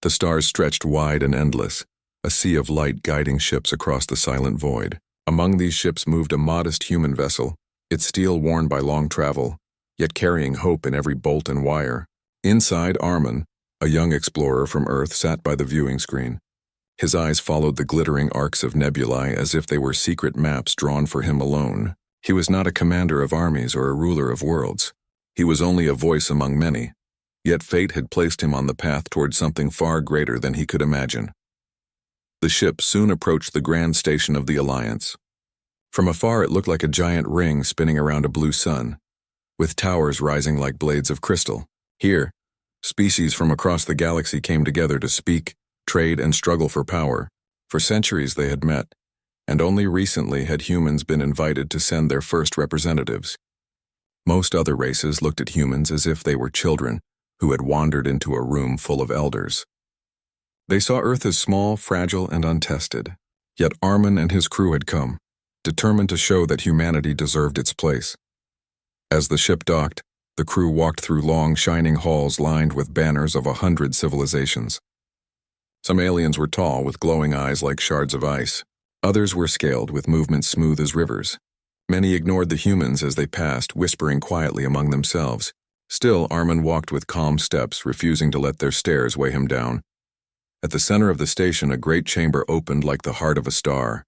The stars stretched wide and endless, a sea of light guiding ships across the silent void. Among these ships moved a modest human vessel, its steel worn by long travel, yet carrying hope in every bolt and wire. Inside, Armin, a young explorer from Earth, sat by the viewing screen. His eyes followed the glittering arcs of nebulae as if they were secret maps drawn for him alone. He was not a commander of armies or a ruler of worlds. He was only a voice among many. Yet fate had placed him on the path toward something far greater than he could imagine. The ship soon approached the grand station of the Alliance. From afar it looked like a giant ring spinning around a blue sun, with towers rising like blades of crystal. Here, species from across the galaxy came together to speak, trade, and struggle for power. For centuries they had met, and only recently had humans been invited to send their first representatives. Most other races looked at humans as if they were children who had wandered into a room full of elders. They saw Earth as small, fragile, and untested. Yet Armin and his crew had come, determined to show that humanity deserved its place. As the ship docked, the crew walked through long, shining halls lined with banners of 100 civilizations. Some aliens were tall, with glowing eyes like shards of ice. Others were scaled, with movements smooth as rivers. Many ignored the humans as they passed, whispering quietly among themselves. Still, Armin walked with calm steps, refusing to let their stares weigh him down. At the center of the station, a great chamber opened like the heart of a star.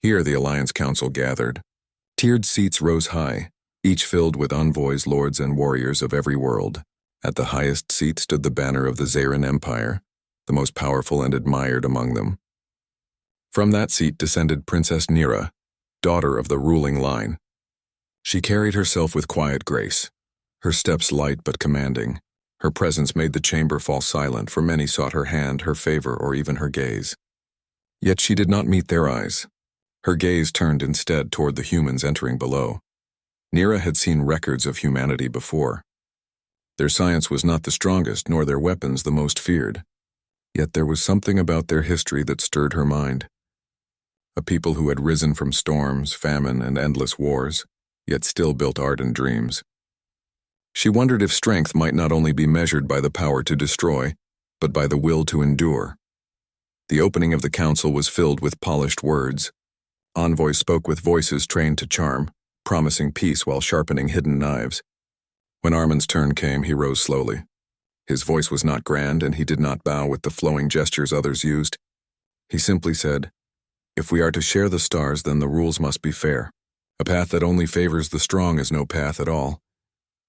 Here the Alliance Council gathered. Tiered seats rose high, each filled with envoys, lords, and warriors of every world. At the highest seat stood the banner of the Zarin Empire, the most powerful and admired among them. From that seat descended Princess Nira, daughter of the ruling line. She carried herself with quiet grace, her steps light but commanding. Her presence made the chamber fall silent, for many sought her hand, her favor, or even her gaze. Yet she did not meet their eyes. Her gaze turned instead toward the humans entering below. Nira had seen records of humanity before. Their science was not the strongest, nor their weapons the most feared. Yet there was something about their history that stirred her mind. A people who had risen from storms, famine, and endless wars, yet still built ardent dreams. She wondered if strength might not only be measured by the power to destroy, but by the will to endure. The opening of the council was filled with polished words. Envoys spoke with voices trained to charm, promising peace while sharpening hidden knives. When Armin's turn came, he rose slowly. His voice was not grand, and he did not bow with the flowing gestures others used. He simply said, "If we are to share the stars, then the rules must be fair. A path that only favors the strong is no path at all."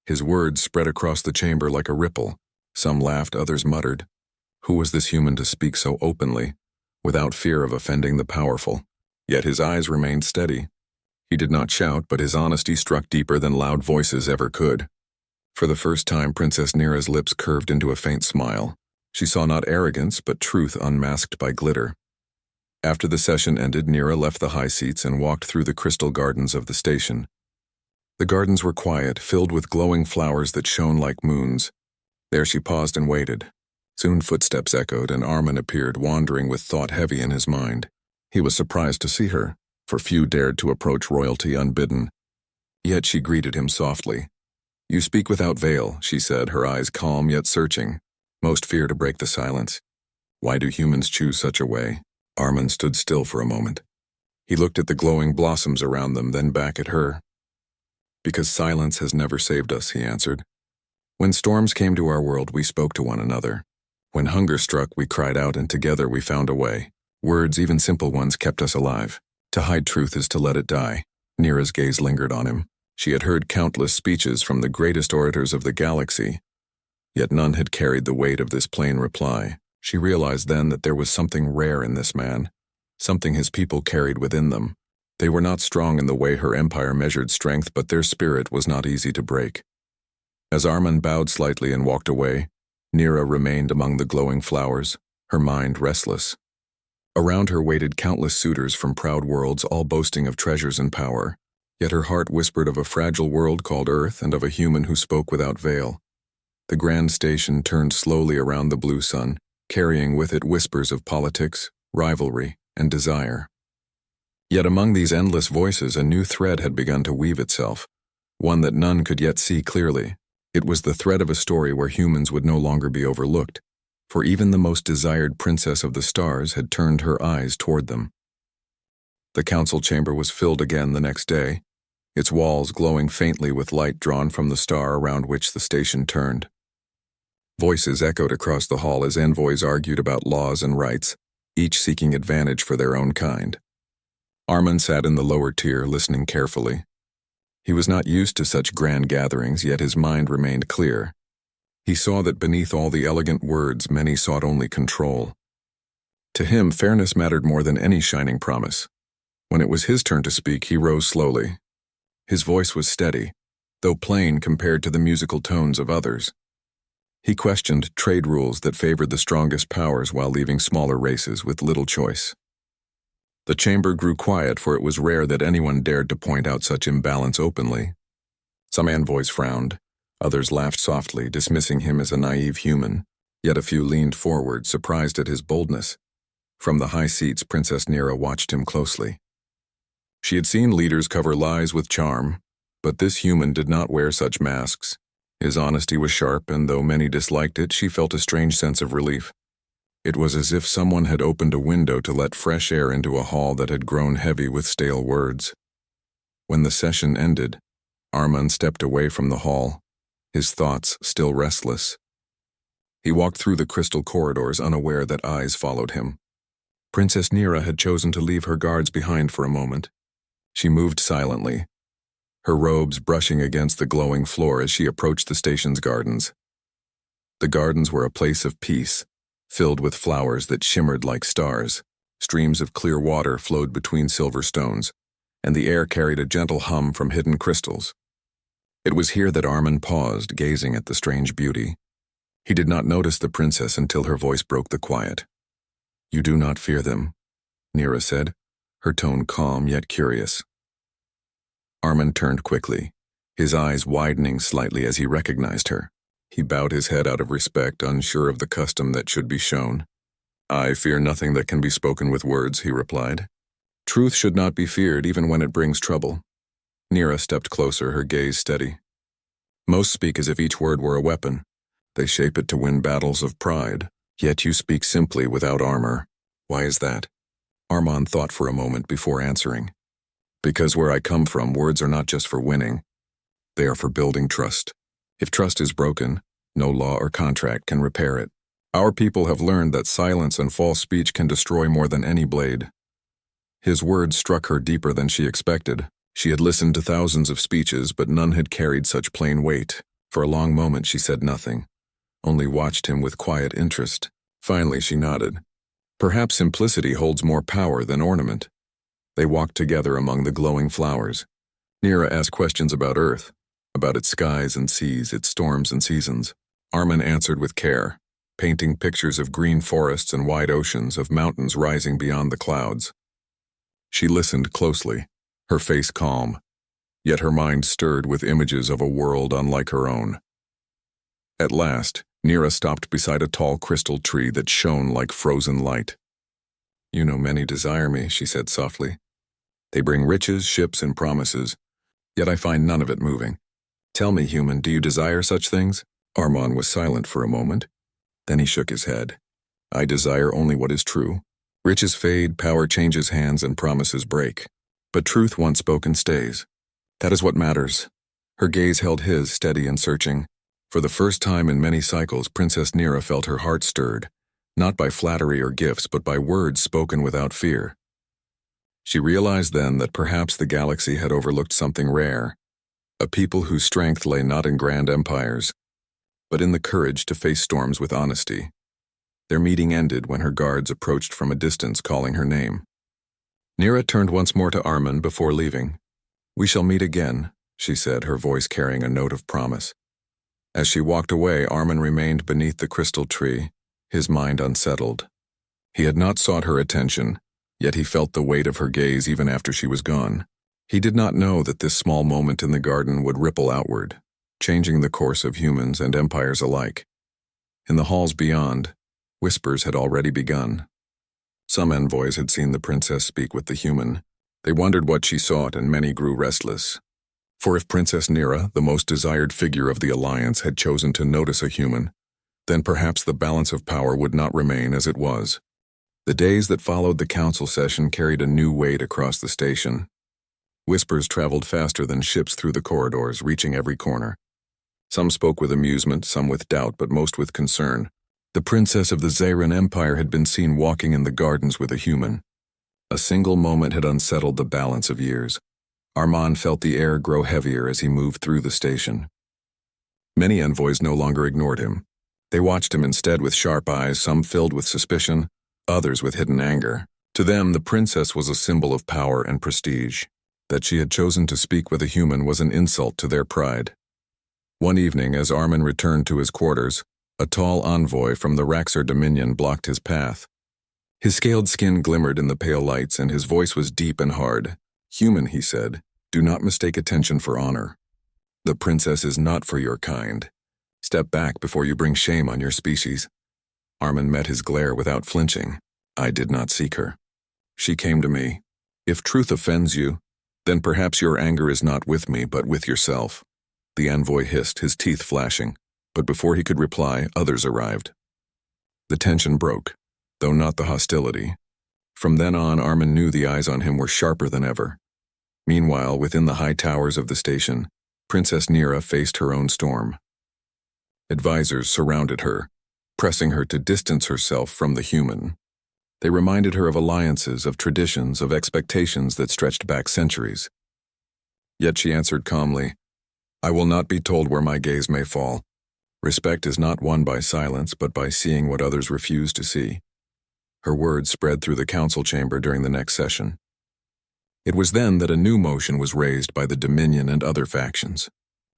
His words spread across the chamber like a ripple. Some laughed, others muttered. Who was this human to speak so openly, without fear of offending the powerful? Yet his eyes remained steady. He did not shout, but his honesty struck deeper than loud voices ever could. For the first time, Princess Nira's lips curved into a faint smile. She saw not arrogance, but truth unmasked by glitter. After the session ended, Nira left the high seats and walked through the crystal gardens of the station. The gardens were quiet, filled with glowing flowers that shone like moons. There she paused and waited. Soon footsteps echoed, and Armin appeared, wandering with thought heavy in his mind. He was surprised to see her, for few dared to approach royalty unbidden. Yet she greeted him softly. "You speak without veil," she said, her eyes calm yet searching. Most fear to break the silence. Why do humans choose such a way? Armin stood still for a moment. He looked at the glowing blossoms around them, then back at her. "Because silence has never saved us," he answered. "When storms came to our world, we spoke to one another. When hunger struck, we cried out, and together we found a way. Words, even simple ones, kept us alive. To hide truth is to let it die." Nira's gaze lingered on him. She had heard countless speeches from the greatest orators of the galaxy, yet none had carried the weight of this plain reply. She realized then that there was something rare in this man, something his people carried within them. They were not strong in the way her empire measured strength, but their spirit was not easy to break. As Armin bowed slightly and walked away, Nira remained among the glowing flowers, her mind restless. Around her waited countless suitors from proud worlds, all boasting of treasures and power. Yet her heart whispered of a fragile world called Earth and of a human who spoke without veil. The grand station turned slowly around the blue sun, carrying with it whispers of politics, rivalry, and desire. Yet among these endless voices, a new thread had begun to weave itself, one that none could yet see clearly. It was the thread of a story where humans would no longer be overlooked. for even the most desired princess of the stars had turned her eyes toward them. The council chamber was filled again the next day, its walls glowing faintly with light drawn from the star around which the station turned. Voices echoed across the hall as envoys argued about laws and rights, each seeking advantage for their own kind. Armin sat in the lower tier, listening carefully. He was not used to such grand gatherings, yet his mind remained clear. He saw that beneath all the elegant words, many sought only control. To him, fairness mattered more than any shining promise. When it was his turn to speak, he rose slowly. His voice was steady, though plain compared to the musical tones of others. He questioned trade rules that favored the strongest powers while leaving smaller races with little choice. The chamber grew quiet, for it was rare that anyone dared to point out such imbalance openly. Some envoys frowned, others laughed softly, dismissing him as a naive human, yet a few leaned forward, surprised at his boldness. From the high seats, Princess Nira watched him closely. She had seen leaders cover lies with charm, but this human did not wear such masks. His honesty was sharp, and though many disliked it, she felt a strange sense of relief. It was as if someone had opened a window to let fresh air into a hall that had grown heavy with stale words. When the session ended, Armin stepped away from the hall, his thoughts still restless. He walked through the crystal corridors, unaware that eyes followed him. Princess Nira had chosen to leave her guards behind for a moment. She moved silently, her robes brushing against the glowing floor as she approached the station's gardens. The gardens were a place of peace, filled with flowers that shimmered like stars. Streams of clear water flowed between silver stones, and the air carried a gentle hum from hidden crystals. It was here that Armin paused, gazing at the strange beauty. He did not notice the princess until her voice broke the quiet. "You do not fear them," Nira said, her tone calm yet curious. Armin turned quickly, his eyes widening slightly as he recognized her. He bowed his head out of respect, unsure of the custom that should be shown. "I fear nothing that can be spoken with words," he replied. "Truth should not be feared, even when it brings trouble." Nira stepped closer, her gaze steady. "Most speak as if each word were a weapon. They shape it to win battles of pride, yet you speak simply without armor. Why is that?" Armin thought for a moment before answering. "Because where I come from, words are not just for winning. They are for building trust. If trust is broken, no law or contract can repair it. Our people have learned that silence and false speech can destroy more than any blade." His words struck her deeper than she expected. She had listened to thousands of speeches, but none had carried such plain weight. For a long moment she said nothing, only watched him with quiet interest. Finally she nodded. Perhaps simplicity holds more power than ornament. They walked together among the glowing flowers. Nira asked questions about Earth, about its skies and seas, its storms and seasons. Armin answered with care, painting pictures of green forests and wide oceans, of mountains rising beyond the clouds. She listened closely, her face calm, yet her mind stirred with images of a world unlike her own. At last, Nira stopped beside a tall crystal tree that shone like frozen light. "You know many desire me," she said softly. "They bring riches, ships, and promises, yet I find none of it moving. Tell me, human, do you desire such things?" Armin was silent for a moment. Then he shook his head. "I desire only what is true. Riches fade, power changes hands, and promises break. But truth once spoken stays. That is what matters." Her gaze held his, steady and searching. For the first time in many cycles, Princess Nira felt her heart stirred, not by flattery or gifts, but by words spoken without fear. She realized then that perhaps the galaxy had overlooked something rare, a people whose strength lay not in grand empires, but in the courage to face storms with honesty. Their meeting ended when her guards approached from a distance, calling her name. Nira turned once more to Armin before leaving. "We shall meet again," she said, her voice carrying a note of promise. As she walked away, Armin remained beneath the crystal tree, his mind unsettled. He had not sought her attention, yet he felt the weight of her gaze even after she was gone. He did not know that this small moment in the garden would ripple outward, changing the course of humans and empires alike. In the halls beyond, whispers had already begun. Some envoys had seen the princess speak with the human. They wondered what she sought, and many grew restless. For if Princess Nira, the most desired figure of the alliance, had chosen to notice a human, then perhaps the balance of power would not remain as it was. The days that followed the council session carried a new weight across the station. Whispers traveled faster than ships through the corridors, reaching every corner. Some spoke with amusement, some with doubt, but most with concern. The princess of the Zayran Empire had been seen walking in the gardens with a human. A single moment had unsettled the balance of years. Armand felt the air grow heavier as he moved through the station. Many envoys no longer ignored him. They watched him instead with sharp eyes, some filled with suspicion, others with hidden anger. To them, the princess was a symbol of power and prestige. That she had chosen to speak with a human was an insult to their pride. One evening, as Armin returned to his quarters, a tall envoy from the Raxar Dominion blocked his path. His scaled skin glimmered in the pale lights, and his voice was deep and hard. "Human," he said, "do not mistake attention for honor. The princess is not for your kind. Step back before you bring shame on your species." Armin met his glare without flinching. "I did not seek her. She came to me. If truth offends you, then perhaps your anger is not with me, but with yourself." The envoy hissed, his teeth flashing, but before he could reply, others arrived. The tension broke, though not the hostility. From then on, Armin knew the eyes on him were sharper than ever. Meanwhile, within the high towers of the station, Princess Nira faced her own storm. Advisors surrounded her, pressing her to distance herself from the human. They reminded her of alliances, of traditions, of expectations that stretched back centuries. Yet she answered calmly, "I will not be told where my gaze may fall. Respect is not won by silence, but by seeing what others refuse to see." Her words spread through the council chamber during the next session. It was then that a new motion was raised by the Dominion and other factions.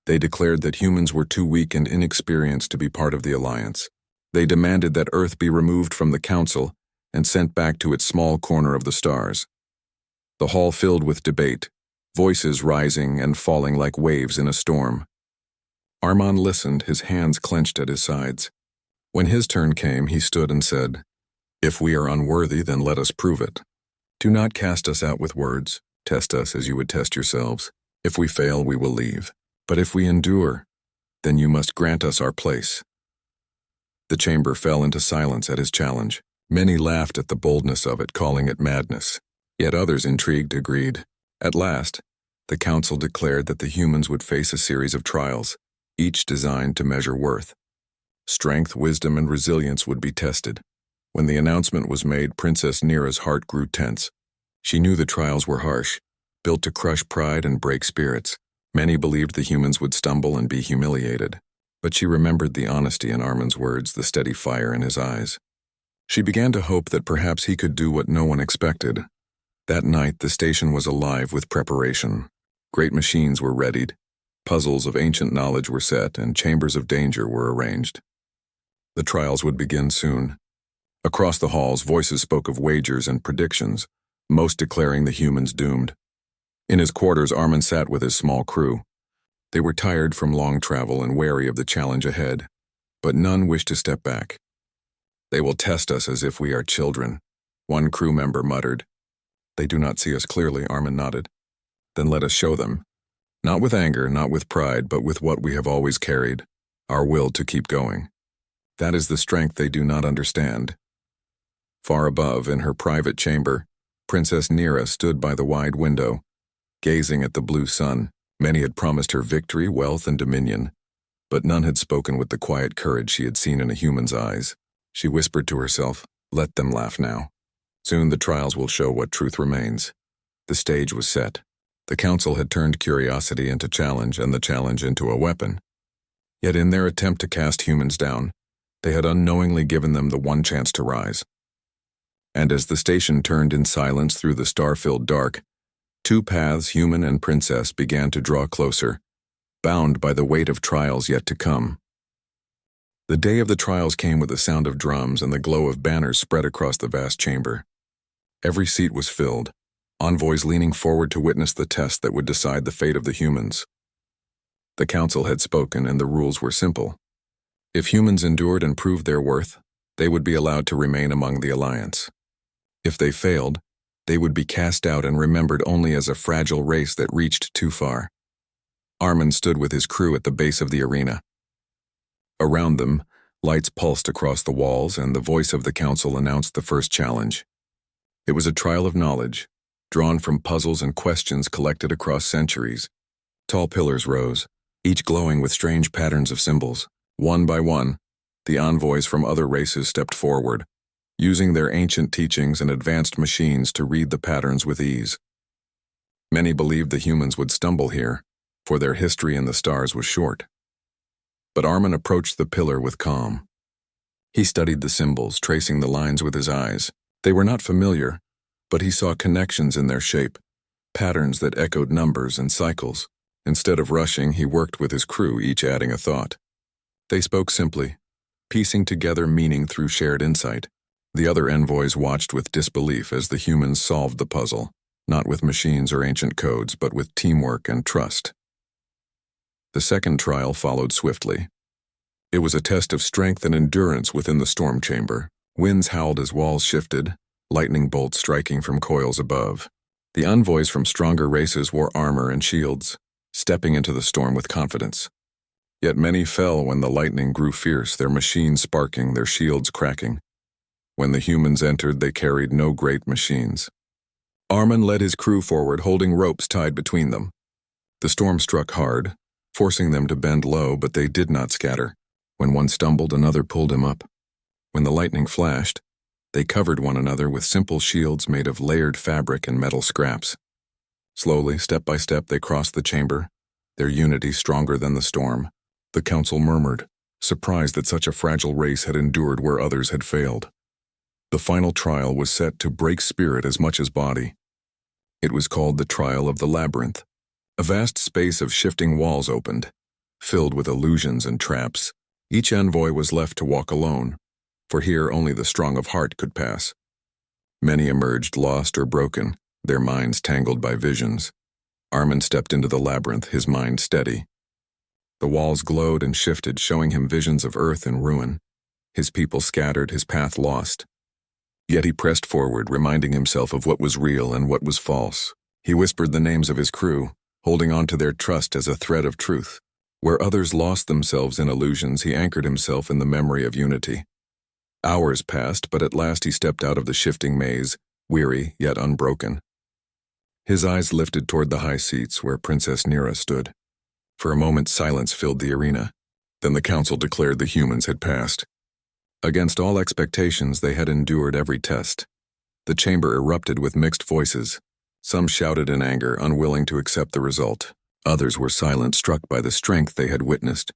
They declared that humans were too weak and inexperienced to be part of the alliance. They demanded that Earth be removed from the council and sent back to its small corner of the stars. The hall filled with debate, voices rising and falling like waves in a storm. Armand listened, his hands clenched at his sides. When his turn came, he stood and said, "If we are unworthy, then let us prove it. Do not cast us out with words. Test us as you would test yourselves. If we fail, we will leave. But if we endure, then you must grant us our place." The chamber fell into silence at his challenge. Many laughed at the boldness of it, calling it madness. Yet others, intrigued, agreed. At last, the council declared that the humans would face a series of trials, each designed to measure worth. Strength, wisdom, and resilience would be tested. When the announcement was made, Princess Nira's heart grew tense. She knew the trials were harsh, built to crush pride and break spirits. Many believed the humans would stumble and be humiliated. But she remembered the honesty in Armin's words, the steady fire in his eyes. She began to hope that perhaps he could do what no one expected. That night, the station was alive with preparation. Great machines were readied, puzzles of ancient knowledge were set, and chambers of danger were arranged. The trials would begin soon. Across the halls, voices spoke of wagers and predictions, most declaring the humans doomed. In his quarters, Armin sat with his small crew. They were tired from long travel and wary of the challenge ahead, but none wished to step back. "They will test us as if we are children," one crew member muttered. "They do not see us clearly," Armin nodded. "Then let us show them. Not with anger, not with pride, but with what we have always carried, our will to keep going. That is the strength they do not understand." Far above, in her private chamber, Princess Nira stood by the wide window, gazing at the blue sun. Many had promised her victory, wealth, and dominion, but none had spoken with the quiet courage she had seen in a human's eyes. She whispered to herself, "Let them laugh now. Soon the trials will show what truth remains." The stage was set. The council had turned curiosity into challenge and the challenge into a weapon. Yet in their attempt to cast humans down, they had unknowingly given them the one chance to rise. And as the station turned in silence through the star-filled dark, two paths, human and princess, began to draw closer, bound by the weight of trials yet to come. The day of the trials came with the sound of drums and the glow of banners spread across the vast chamber. Every seat was filled, envoys leaning forward to witness the test that would decide the fate of the humans. The council had spoken, and the rules were simple. If humans endured and proved their worth, they would be allowed to remain among the alliance. If they failed, they would be cast out and remembered only as a fragile race that reached too far. Armin stood with his crew at the base of the arena. Around them, Lights pulsed across the walls, and the voice of the council announced the first challenge. It was a trial of knowledge, drawn from puzzles and questions collected across centuries. Tall pillars rose, each glowing with strange patterns of symbols. One by one, the envoys from other races stepped forward, using their ancient teachings and advanced machines to read the patterns with ease. Many believed the humans would stumble here, for their history in the stars was short. But Armin approached the pillar with calm. He studied the symbols, tracing the lines with his eyes. They were not familiar, but he saw connections in their shape, patterns that echoed numbers and cycles. Instead of rushing, he worked with his crew, each adding a thought. They spoke simply, piecing together meaning through shared insight. The other envoys watched with disbelief as the humans solved the puzzle, not with machines or ancient codes, but with teamwork and trust. The second trial followed swiftly. It was a test of strength and endurance within the storm chamber. Winds howled as walls shifted, lightning bolts striking from coils above. The envoys from stronger races wore armor and shields, stepping into the storm with confidence. Yet many fell when the lightning grew fierce, their machines sparking, their shields cracking. When the humans entered, they carried no great machines. Armin led his crew forward, holding ropes tied between them. The storm struck hard, forcing them to bend low, but they did not scatter. When one stumbled, another pulled him up. When the lightning flashed, they covered one another with simple shields made of layered fabric and metal scraps. Slowly, step by step, they crossed the chamber, their unity stronger than the storm. The council murmured, surprised that such a fragile race had endured where others had failed. The final trial was set to break spirit as much as body. It was called the Trial of the Labyrinth. A vast space of shifting walls opened, filled with illusions and traps. Each envoy was left to walk alone, for here only the strong of heart could pass. Many emerged lost or broken, their minds tangled by visions. Armin stepped into the labyrinth, his mind steady. The walls glowed and shifted, showing him visions of earth and ruin. His people scattered, his path lost. Yet he pressed forward, reminding himself of what was real and what was false. He whispered the names of his crew, holding on to their trust as a thread of truth. Where others lost themselves in illusions, he anchored himself in the memory of unity. Hours passed, but at last he stepped out of the shifting maze, weary yet unbroken. His eyes lifted toward the high seats where Princess Nira stood. For a moment, silence filled the arena. Then the council declared the humans had passed. Against all expectations, they had endured every test. The chamber erupted with mixed voices. Some shouted in anger, unwilling to accept the result. Others were silent, struck by the strength they had witnessed.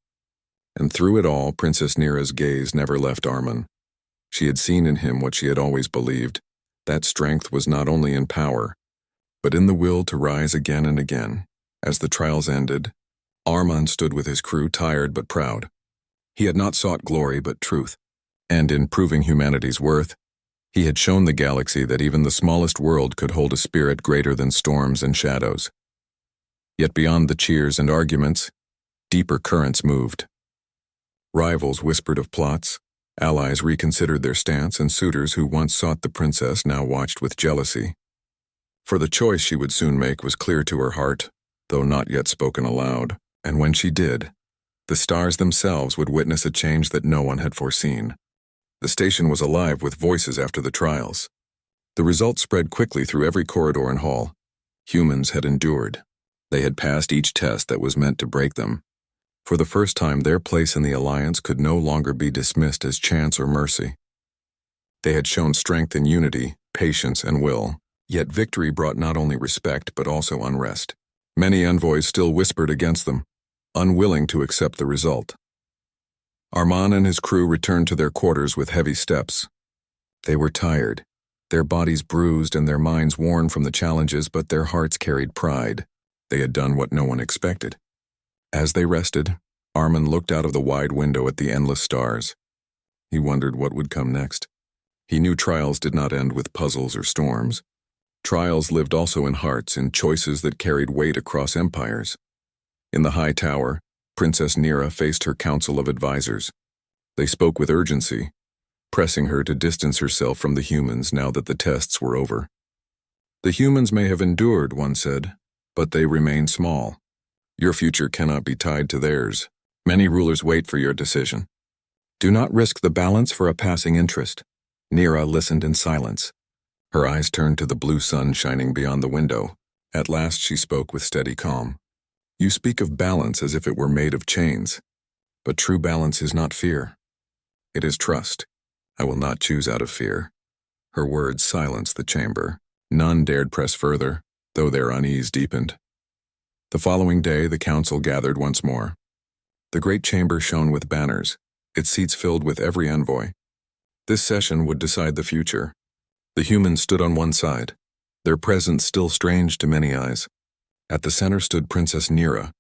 And through it all, Princess Nira's gaze never left Armin. She had seen in him what she had always believed. That strength was not only in power, but in the will to rise again and again. As the trials ended, Armin stood with his crew, tired but proud. He had not sought glory but truth, and in proving humanity's worth, he had shown the galaxy that even the smallest world could hold a spirit greater than storms and shadows. Yet beyond the cheers and arguments, deeper currents moved. Rivals whispered of plots, allies reconsidered their stance, and suitors who once sought the princess now watched with jealousy. For the choice she would soon make was clear to her heart, though not yet spoken aloud, and when she did, the stars themselves would witness a change that no one had foreseen. The station was alive with voices after the trials. The results spread quickly through every corridor and hall. Humans had endured. They had passed each test that was meant to break them. For the first time, their place in the Alliance could no longer be dismissed as chance or mercy. They had shown strength in unity, patience, and will. Yet victory brought not only respect but also unrest. Many envoys still whispered against them, unwilling to accept the result. Armin and his crew returned to their quarters with heavy steps. They were tired, their bodies bruised and their minds worn from the challenges, but their hearts carried pride. They had done what no one expected. As they rested, Armin looked out of the wide window at the endless stars. He wondered what would come next. He knew trials did not end with puzzles or storms. Trials lived also in hearts, in choices that carried weight across empires. In the high tower, Princess Nira faced her council of advisors. They spoke with urgency, pressing her to distance herself from the humans now that the tests were over. The humans may have endured, one said, but they remain small. Your future cannot be tied to theirs. Many rulers wait for your decision. Do not risk the balance for a passing interest. Nira listened in silence. Her eyes turned to the blue sun shining beyond the window. At last she spoke with steady calm. You speak of balance as if it were made of chains. But true balance is not fear. It is trust. I will not choose out of fear. Her words silenced the chamber. None dared press further, though their unease deepened. The following day the council gathered once more. The great chamber shone with banners, its seats filled with every envoy. This session would decide the future. The humans stood on one side, their presence still strange to many eyes. At the center stood Princess Nira,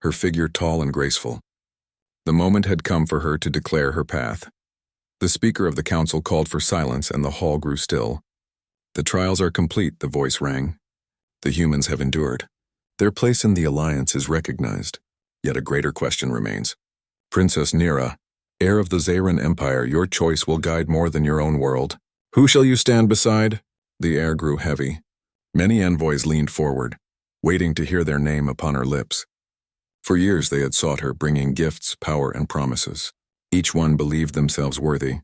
her figure tall and graceful. The moment had come for her to declare her path. The speaker of the council called for silence and the hall grew still. The trials are complete, the voice rang. The humans have endured. Their place in the alliance is recognized. Yet a greater question remains. Princess Nira, heir of the Zarin Empire, your choice will guide more than your own world. Who shall you stand beside? The air grew heavy. Many envoys leaned forward, waiting to hear their name upon her lips. For years they had sought her, bringing gifts, power, and promises. Each one believed themselves worthy,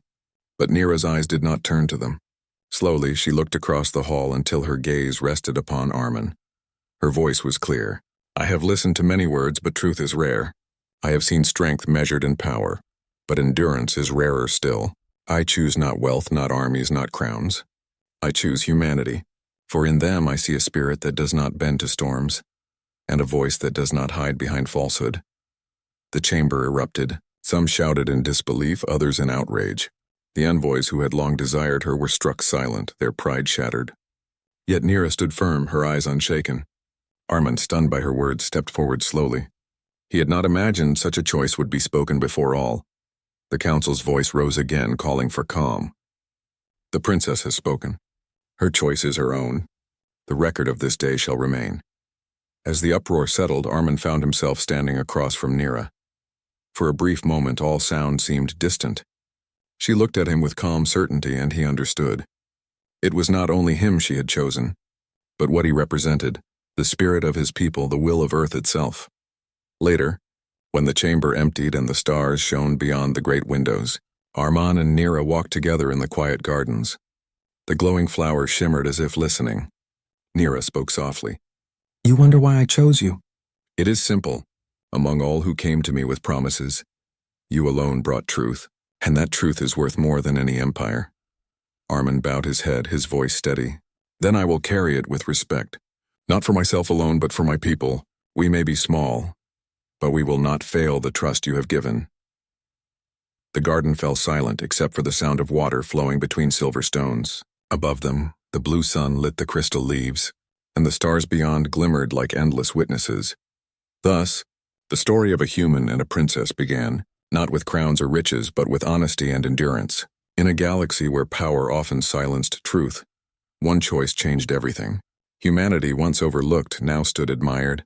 but Nira's eyes did not turn to them. Slowly, she looked across the hall until her gaze rested upon Armin. Her voice was clear. I have listened to many words, but truth is rare. I have seen strength measured in power, but endurance is rarer still. I choose not wealth, not armies, not crowns. I choose humanity, for in them I see a spirit that does not bend to storms, and a voice that does not hide behind falsehood. The chamber erupted. Some shouted in disbelief, others in outrage. The envoys who had long desired her were struck silent, their pride shattered. Yet Nira stood firm, her eyes unshaken. Armin, stunned by her words, stepped forward slowly. He had not imagined such a choice would be spoken before all. The council's voice rose again, calling for calm. The princess has spoken. Her choice is her own. The record of this day shall remain. As the uproar settled, Armin found himself standing across from Nira. For a brief moment, all sound seemed distant. She looked at him with calm certainty, and he understood. It was not only him she had chosen, but what he represented, the spirit of his people, the will of Earth itself. Later, when the chamber emptied and the stars shone beyond the great windows, Armin and Nira walked together in the quiet gardens. The glowing flowers shimmered as if listening. Nira spoke softly. You wonder why I chose you? It is simple. Among all who came to me with promises, you alone brought truth, and that truth is worth more than any empire. Armin bowed his head, his voice steady. Then I will carry it with respect. Not for myself alone, but for my people. We may be small, but we will not fail the trust you have given. The garden fell silent except for the sound of water flowing between silver stones. Above them, the blue sun lit the crystal leaves, and the stars beyond glimmered like endless witnesses. Thus, the story of a human and a princess began, not with crowns or riches, but with honesty and endurance. In a galaxy where power often silenced truth, one choice changed everything. Humanity, once overlooked, now stood admired.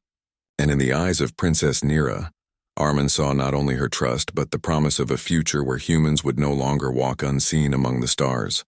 And in the eyes of Princess Nira, Armin saw not only her trust, but the promise of a future where humans would no longer walk unseen among the stars.